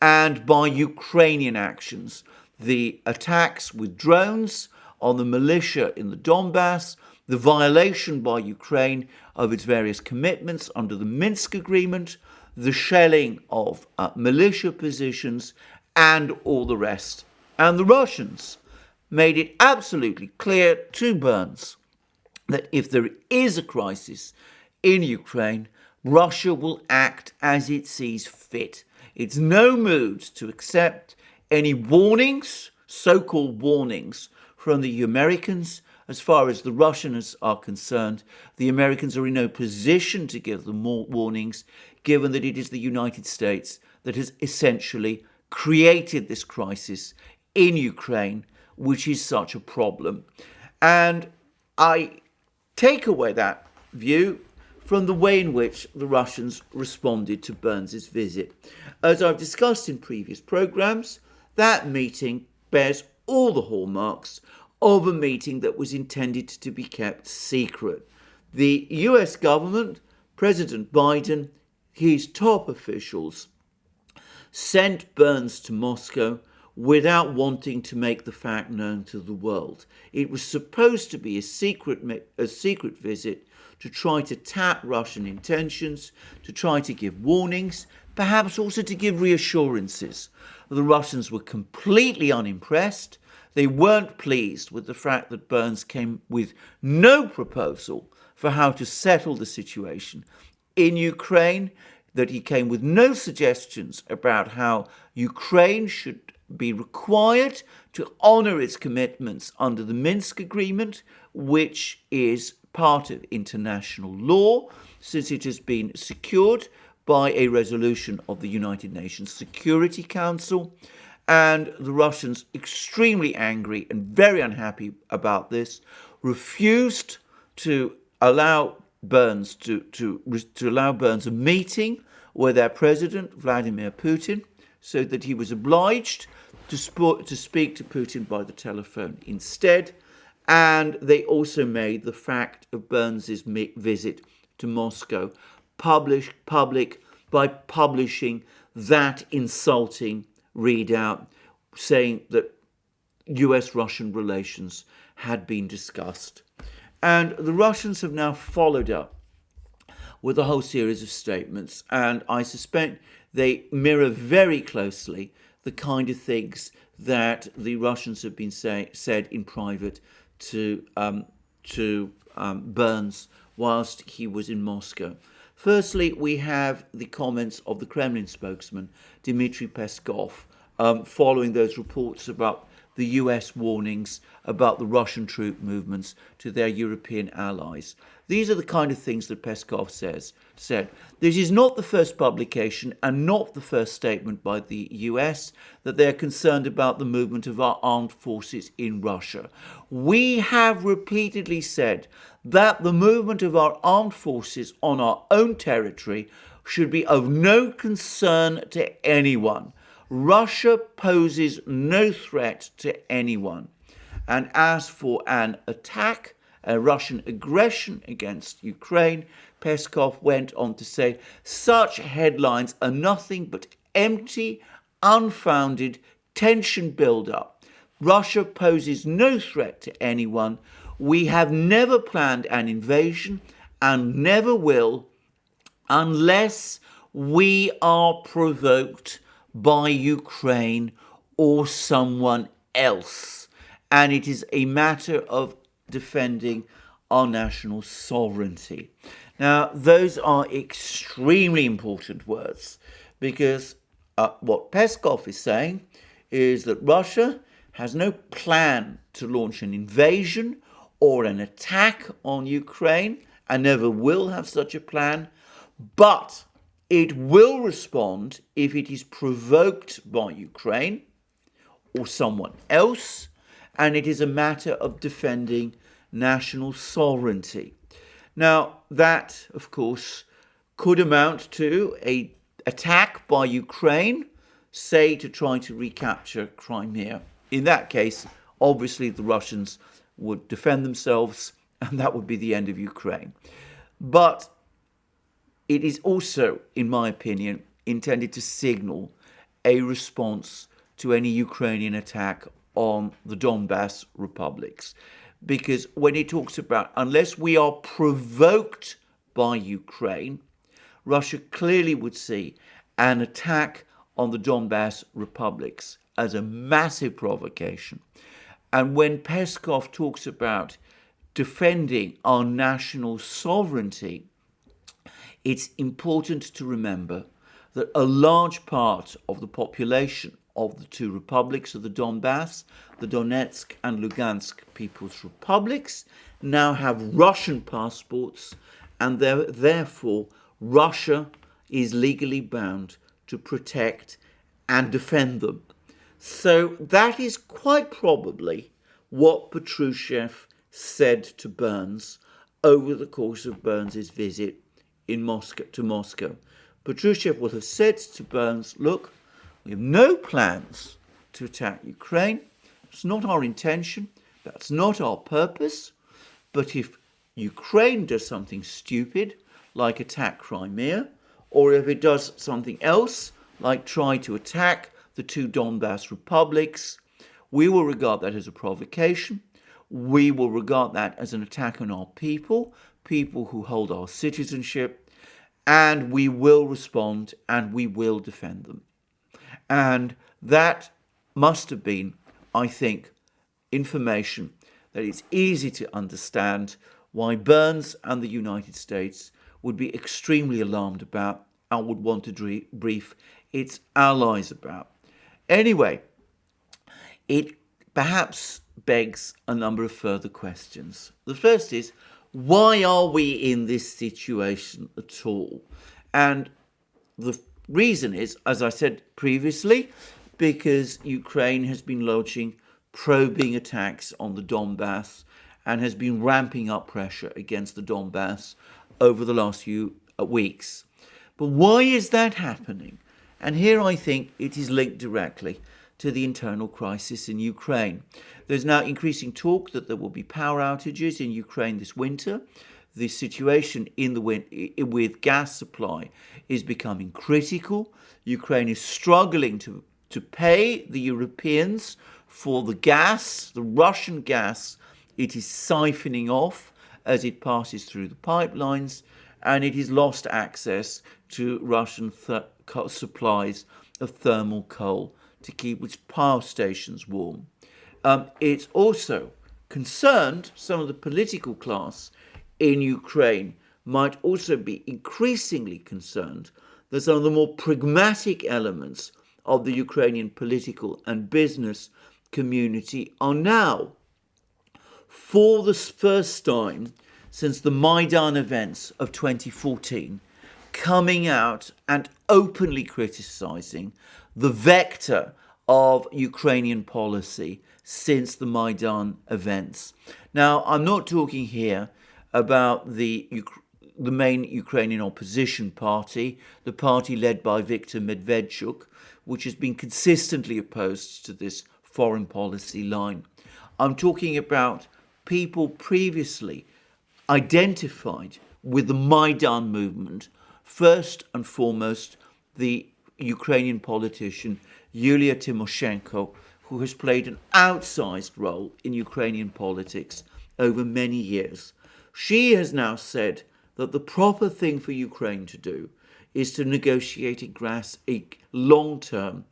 S1: and by Ukrainian actions, the attacks with drones on the militia in the Donbass, the violation by Ukraine of its various commitments under the Minsk agreement, the shelling of militia positions, and all the rest. And the Russians made it absolutely clear to Burns that if there is a crisis in Ukraine, Russia will act as it sees fit. It's no mood to accept any warnings, so-called warnings, from the Americans. As far as the Russians are concerned, the Americans are in no position to give them more warnings, given that it is the United States that has essentially created this crisis in Ukraine, which is such a problem. And I take away that view from the way in which the Russians responded to Burns's visit. As I've discussed in previous programmes, that meeting bears all the hallmarks of a meeting that was intended to be kept secret. The US government, President Biden, his top officials, sent Burns to Moscow without wanting to make the fact known to the world. It was supposed to be a secret visit to try to tap Russian intentions, to try to give warnings, perhaps also to give reassurances. The Russians were completely unimpressed. They weren't pleased with the fact that Burns came with no proposal for how to settle the situation in Ukraine, that he came with no suggestions about how Ukraine should be required to honour its commitments under the Minsk agreement, which is part of international law, since it has been secured by a resolution of the United Nations Security Council. And the Russians, extremely angry and very unhappy about this, refused to allow Burns allow Burns a meeting with their president, Vladimir Putin, so that he was obliged to speak to Putin by the telephone instead. And they also made the fact of Burns's visit to Moscow public by publishing that insulting readout saying that US-Russian relations had been discussed. And the Russians have now followed up with a whole series of statements, and I suspect they mirror very closely the kind of things that the Russians have been said in private to Burns whilst he was in Moscow. Firstly, we have the comments of the Kremlin spokesman, Dmitry Peskov, following those reports about the US warnings about the Russian troop movements to their European allies. These are the kind of things that Peskov said. This is not the first publication and not the first statement by the US that they're concerned about the movement of our armed forces in Russia. We have repeatedly said that the movement of our armed forces on our own territory should be of no concern to anyone. Russia poses no threat to anyone. And as for an attack, a Russian aggression against Ukraine, Peskov went on to say, such headlines are nothing but empty, unfounded tension build-up. Russia poses no threat to anyone. We have never planned an invasion and never will unless we are provoked by Ukraine or someone else. And it is a matter of defending our national sovereignty. Now, those are extremely important words because what Peskov is saying is that Russia has no plan to launch an invasion or an attack on Ukraine and never will have such a plan, but it will respond if it is provoked by Ukraine or someone else, and it is a matter of defending national sovereignty. Now, that, of course, could amount to an attack by Ukraine, say, to try to recapture Crimea. In that case, obviously, the Russians would defend themselves, and that would be the end of Ukraine. But it is also, in my opinion, intended to signal a response to any Ukrainian attack on the Donbass republics. Because when it talks about, unless we are provoked by Ukraine, Russia clearly would see an attack on the Donbass republics as a massive provocation. And when Peskov talks about defending our national sovereignty, it's important to remember that a large part of the population of the two republics of the Donbass, the Donetsk and Lugansk People's Republics, now have Russian passports, and therefore Russia is legally bound to protect and defend them. So that is quite probably what Patrushev said to Burns over the course of Burns' visit in Moscow. Patrushev would have said to Burns, look, we have no plans to attack Ukraine. It's not our intention. That's not our purpose. But if Ukraine does something stupid, like attack Crimea, or if it does something else, like try to attack the two Donbass republics, we will regard that as a provocation. We will regard that as an attack on our people who hold our citizenship, and we will respond and we will defend them. And that must have been, I think, information that it's easy to understand why Burns and the United States would be extremely alarmed about and would want to brief its allies about. Anyway, it perhaps begs a number of further questions. The first is, why are we in this situation at all? And the reason is, as I said previously, because Ukraine has been launching probing attacks on the Donbass and has been ramping up pressure against the Donbass over the last few weeks. But why is that happening? And here I think it is linked directly to the internal crisis in Ukraine. There's now increasing talk that there will be power outages in Ukraine this winter. The situation with gas supply is becoming critical. Ukraine is struggling to pay the Europeans for the gas, the Russian gas it is siphoning off as it passes through the pipelines, and it has lost access to Russian supplies of thermal coal to keep its power stations warm. It's also concerned some of the political class in Ukraine might also be increasingly concerned that some of the more pragmatic elements of the Ukrainian political and business community are now, for the first time since the Maidan events of 2014, coming out and openly criticizing the vector of Ukrainian policy since the Maidan events. Now, I'm not talking here about the main Ukrainian opposition party, the party led by Viktor Medvedchuk, which has been consistently opposed to this foreign policy line. I'm talking about people previously identified with the Maidan movement, first and foremost the Ukrainian politician Yulia Tymoshenko, who has played an outsized role in Ukrainian politics over many years. She has now said that the proper thing for Ukraine to do is to negotiate a long-term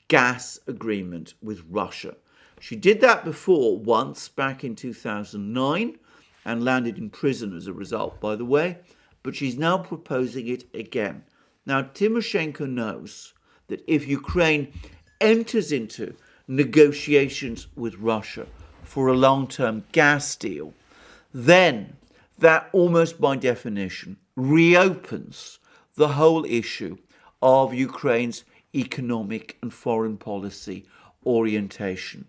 S1: gas agreement with Russia. She did that before once, back in 2009, and landed in prison as a result, by the way, but she's now proposing it again. Now, Tymoshenko knows that if Ukraine enters into negotiations with Russia for a long-term gas deal, then that almost by definition reopens the whole issue of Ukraine's economic and foreign policy orientation.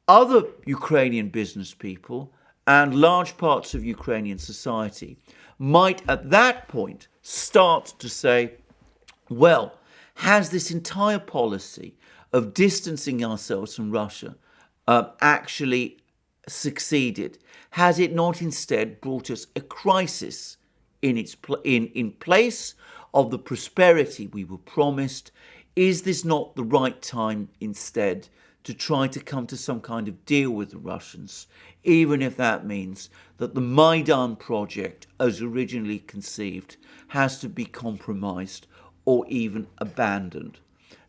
S1: Other Ukrainian business people and large parts of Ukrainian society might at that point start to say, well, has this entire policy of distancing ourselves from Russia actually succeeded? Has it not instead brought us a crisis in place of the prosperity we were promised? Is this not the right time instead to try to come to some kind of deal with the Russians, even if that means that the Maidan project, as originally conceived, has to be compromised or even abandoned?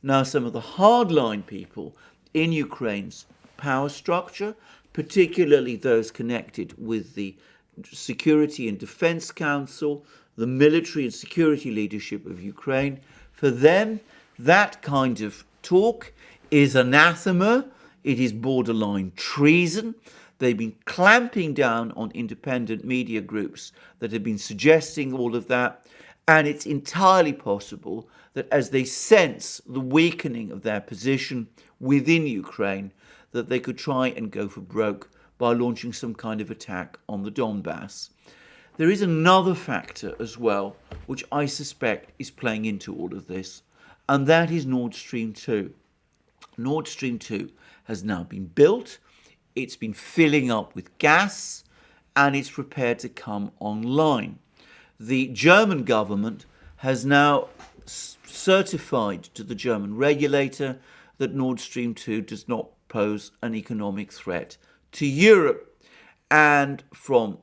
S1: Now, some of the hardline people in Ukraine's power structure, particularly those connected with the Security and Defense Council, the military and security leadership of Ukraine, for them, that kind of talk is anathema. It is borderline treason. They've been clamping down on independent media groups that have been suggesting all of that. And it's entirely possible that as they sense the weakening of their position within Ukraine, that they could try and go for broke by launching some kind of attack on the Donbass. There is another factor as well, which I suspect is playing into all of this, and that is Nord Stream 2. Nord Stream 2 has now been built, it's been filling up with gas, and it's prepared to come online. The German government has now certified to the German regulator that Nord Stream 2 does not pose an economic threat to Europe. And from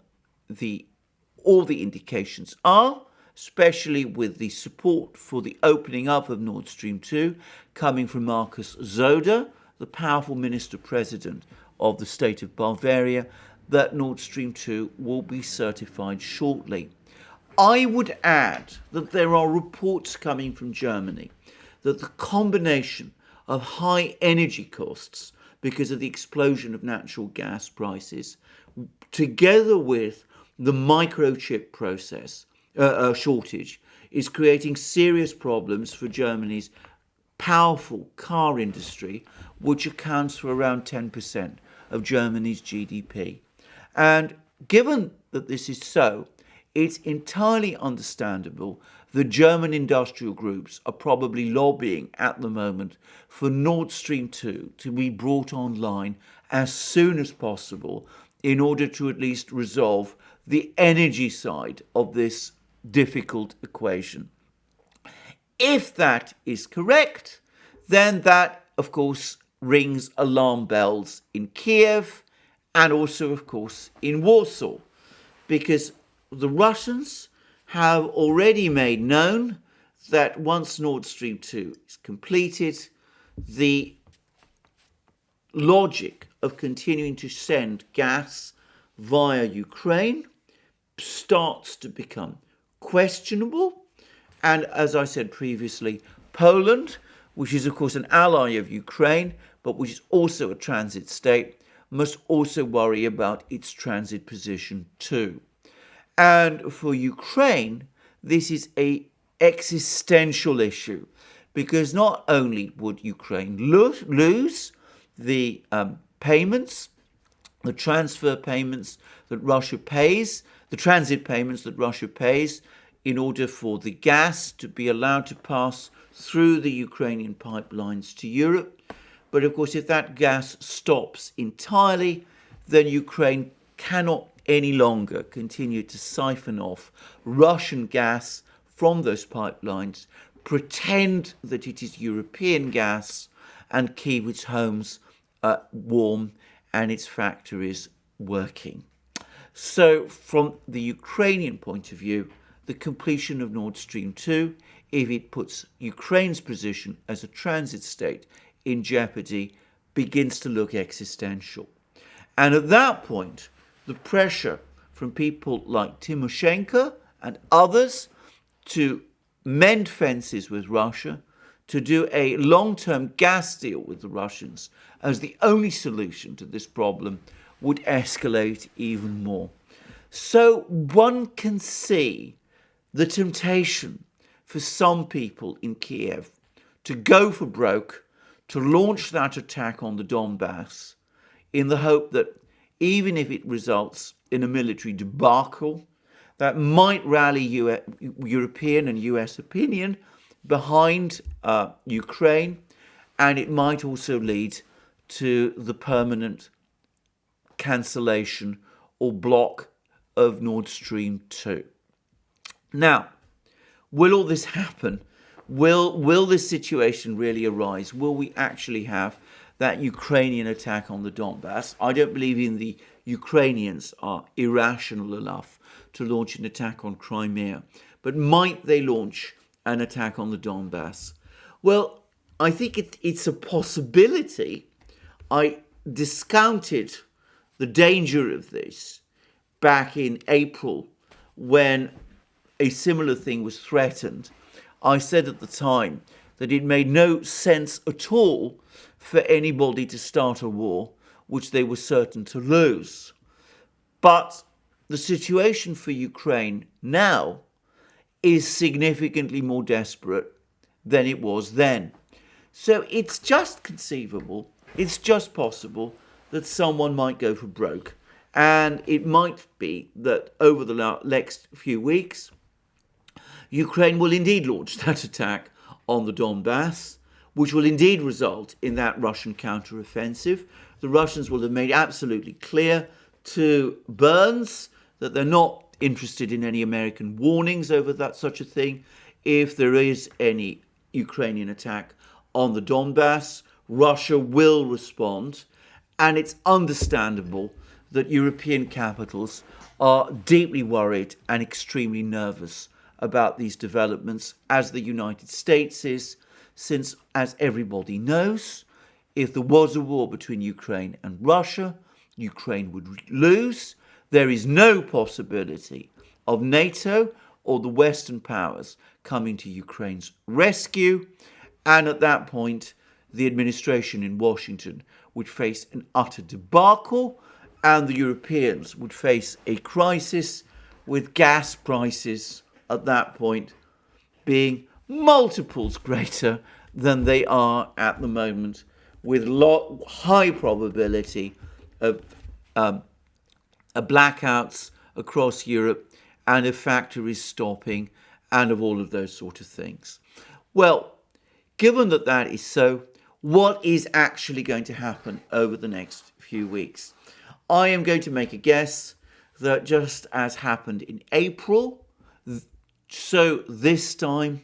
S1: all the indications are, especially with the support for the opening up of Nord Stream 2 coming from Markus Söder, the powerful minister-president of the state of Bavaria, that Nord Stream 2 will be certified shortly. I would add that there are reports coming from Germany that the combination of high energy costs because of the explosion of natural gas prices, together with the microchip shortage, is creating serious problems for Germany's powerful car industry, which accounts for around 10% of Germany's GDP. And given that this is so, it's entirely understandable that German industrial groups are probably lobbying at the moment for Nord Stream 2 to be brought online as soon as possible in order to at least resolve the energy side of this difficult equation. If that is correct, then that, of course, rings alarm bells in Kiev and also, of course, in Warsaw, because the Russians have already made known that once Nord Stream 2 is completed, the logic of continuing to send gas via Ukraine starts to become questionable. And as I said previously, Poland, which is of course an ally of Ukraine, but which is also a transit state, must also worry about its transit position too. And for Ukraine, this is an existential issue, because not only would Ukraine lose the payments, the transfer payments that Russia pays, the transit payments that Russia pays in order for the gas to be allowed to pass through the Ukrainian pipelines to Europe. But of course, if that gas stops entirely, then Ukraine cannot any longer continue to siphon off Russian gas from those pipelines, pretend that it is European gas, and keep its homes warm and its factories working. So from the Ukrainian point of view, the completion of Nord Stream 2, if it puts Ukraine's position as a transit state in jeopardy, begins to look existential. And at that point, the pressure from people like Tymoshenko and others to mend fences with Russia, to do a long-term gas deal with the Russians as the only solution to this problem, would escalate even more. So one can see the temptation for some people in Kiev to go for broke, to launch that attack on the Donbass, in the hope that even if it results in a military debacle, that might rally European and US opinion behind Ukraine, and it might also lead to the permanent cancellation or block of Nord Stream 2. Now, will all this happen? Will this situation really arise? Will we actually have that Ukrainian attack on the Donbass? I don't believe in the Ukrainians are irrational enough to launch an attack on Crimea. But might they launch an attack on the Donbass? Well, I think it's a possibility. I discounted the danger of this back in April when a similar thing was threatened. I said at the time that it made no sense at all for anybody to start a war which they were certain to lose. But the situation for Ukraine now is significantly more desperate than it was then. So it's just conceivable, it's just possible that someone might go for broke. And it might be that over the next few weeks, Ukraine will indeed launch that attack on the Donbass, which will indeed result in that Russian counteroffensive. The Russians will have made absolutely clear to Burns that they're not interested in any American warnings over that such a thing. If there is any Ukrainian attack on the Donbass, Russia will respond. And it's understandable that European capitals are deeply worried and extremely nervous about these developments, as the United States is, since, as everybody knows, if there was a war between Ukraine and Russia, Ukraine would lose. There is no possibility of NATO or the Western powers coming to Ukraine's rescue. And at that point, the administration in Washington would face an utter debacle, and the Europeans would face a crisis with gas prices at that point being multiples greater than they are at the moment, with high probability of blackouts across Europe and of factories stopping and of all of those sort of things. Well, given that that is so, what is actually going to happen over the next few weeks? I am going to make a guess that just as happened in April, so this time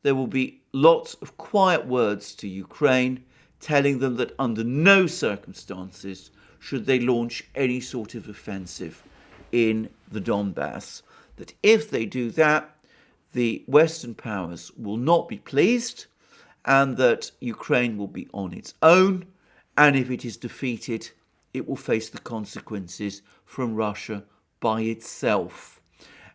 S1: there will be lots of quiet words to Ukraine telling them that under no circumstances should they launch any sort of offensive in the Donbass. That if they do that, the Western powers will not be pleased, and that Ukraine will be on its own, and if it is defeated, it will face the consequences from Russia by itself.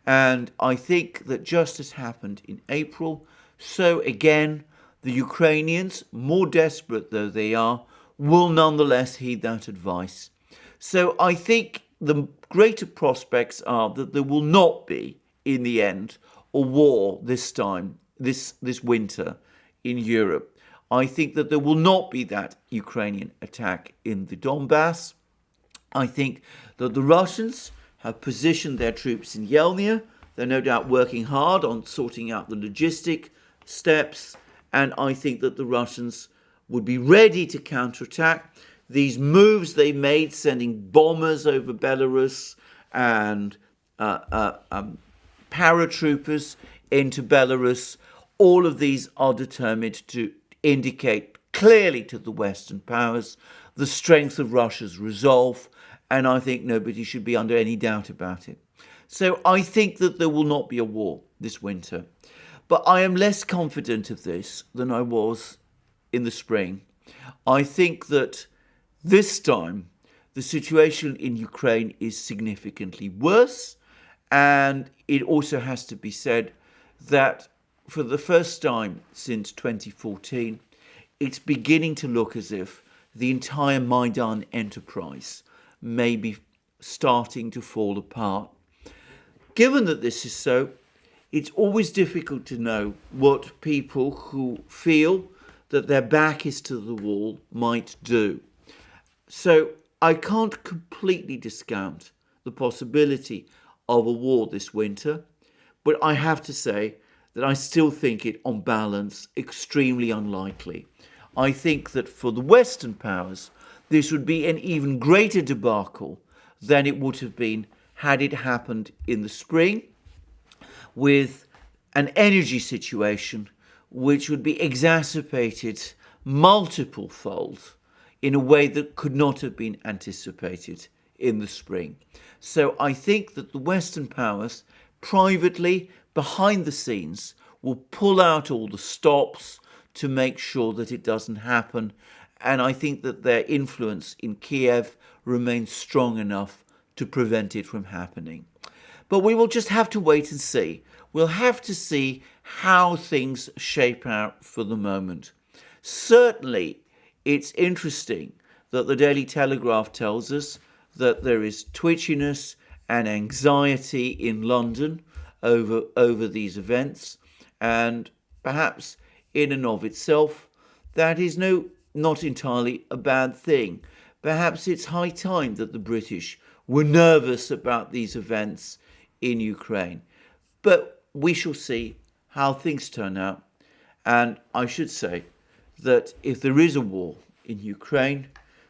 S1: And I think that just as happened in April, so again, the Ukrainians, more desperate though they are, will nonetheless heed that advice. So I think the greater prospects are that there will not be, in the end, a war this time, this winter in Europe. I think that there will not be that Ukrainian attack in the Donbass. I think that the Russians have positioned their troops in Yelnya. They're no doubt working hard on sorting out the logistic steps. And I think that the Russians would be ready to counterattack. These moves they made, sending bombers over Belarus and paratroopers into Belarus, all of these are determined to indicate clearly to the Western powers the strength of Russia's resolve, and I think nobody should be under any doubt about it. So I think that there will not be a war this winter. But I am less confident of this than I was in the spring. I think that this time the situation in Ukraine is significantly worse, and it also has to be said that for the first time since 2014, it's beginning to look as if the entire Maidan enterprise may be starting to fall apart. Given that this is so, it's always difficult to know what people who feel that their back is to the wall might do. So I can't completely discount the possibility of a war this winter, but I have to say that I still think it, on balance, extremely unlikely. I think that for the Western powers, this would be an even greater debacle than it would have been had it happened in the spring, with an energy situation which would be exacerbated multiple fold in a way that could not have been anticipated in the spring. So I think that the Western powers, privately, behind the scenes, will pull out all the stops to make sure that it doesn't happen. And I think that their influence in Kiev remains strong enough to prevent it from happening. But we will just have to wait and see. We'll have to see how things shape out for the moment. Certainly, it's interesting that the Daily Telegraph tells us that there is twitchiness and anxiety in London over these events, and perhaps in and of itself, that is not entirely a bad thing. Perhaps it's high time that the British were nervous about these events in Ukraine. But we shall see how things turn out. And I should say that if there is a war in Ukraine,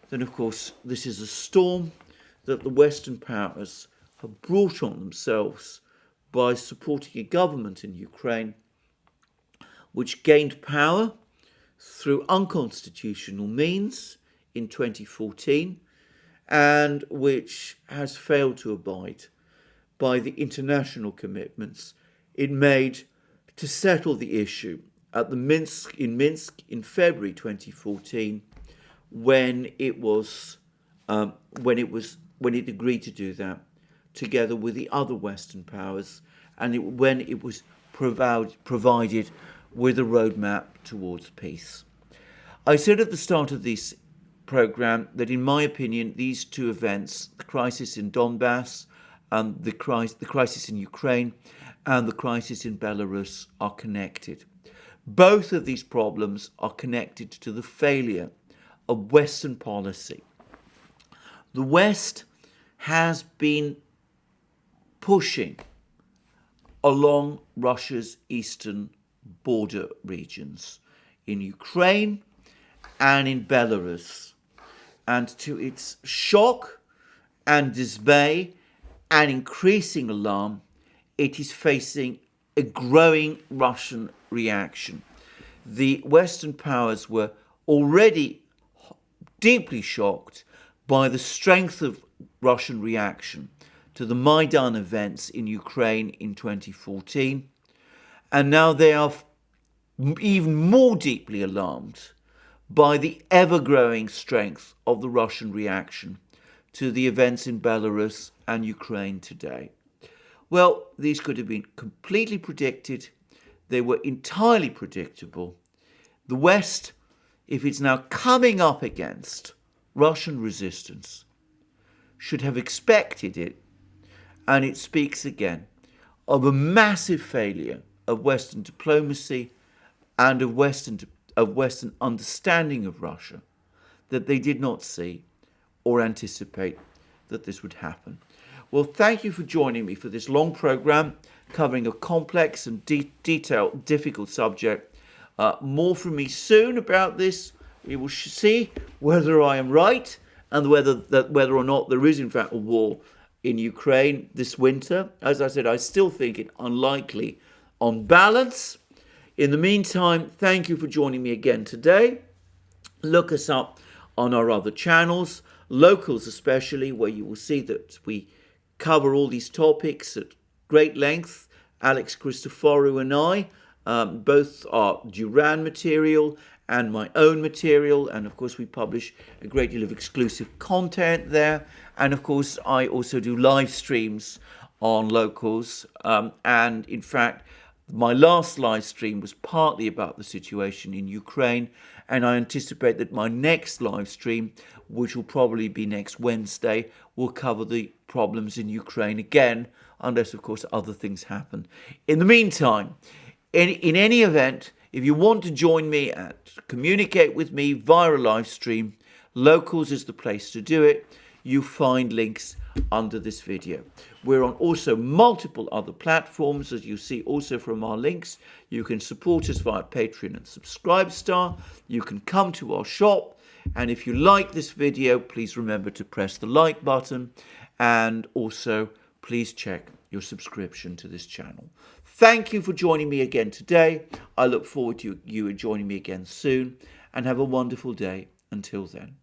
S1: then of course this is a storm that the Western powers have brought on themselves by supporting a government in Ukraine which gained power through unconstitutional means in 2014 and which has failed to abide by the international commitments it made to settle the issue at the Minsk in February 2014 when it agreed to do that together with the other Western powers, and when it was provided with a roadmap towards peace. I said at the start of this program that, in my opinion, these two events, the crisis in Donbass and the crisis in Ukraine and the crisis in Belarus, are connected. Both of these problems are connected to the failure of Western policy. The West has been pushing along Russia's eastern border regions in Ukraine and in Belarus. And to its shock and dismay and increasing alarm, it is facing a growing Russian reaction. The Western powers were already deeply shocked by the strength of Russian reaction to the Maidan events in Ukraine in 2014, and now they are even more deeply alarmed by the ever-growing strength of the Russian reaction to the events in Belarus and Ukraine today. Well, these could have been completely predicted. They were entirely predictable. The West, if it's now coming up against Russian resistance, should have expected it, and it speaks again of a massive failure of Western diplomacy and of Western understanding of Russia, that they did not see or anticipate that this would happen. Well, thank you for joining me for this long program covering a complex and detailed, difficult subject. More from me soon about this. We will see whether I am right and whether or not there is in fact a war in Ukraine this winter. As I said, I still think it unlikely on balance. In the meantime, thank you for joining me again today. Look us up on our other channels, Locals especially, where you will see that we cover all these topics at great length. Alex Christoforou and I, both are Duran material and my own material, and of course we publish a great deal of exclusive content there. And of course I also do live streams on Locals, and in fact my last live stream was partly about the situation in Ukraine, and I anticipate that my next live stream, which will probably be next Wednesday, will cover the problems in Ukraine again, unless of course other things happen. In the meantime, in any event, if you want to join me and communicate with me via a live stream, Locals is the place to do it. You find links under this video. We're on also multiple other platforms, as you see also from our links. You can support us via Patreon and Subscribestar. You can come to our shop, and if you like this video, please remember to press the like button, and also please check your subscription to this channel. Thank you for joining me again today. I look forward to you joining me again soon, and have a wonderful day until then.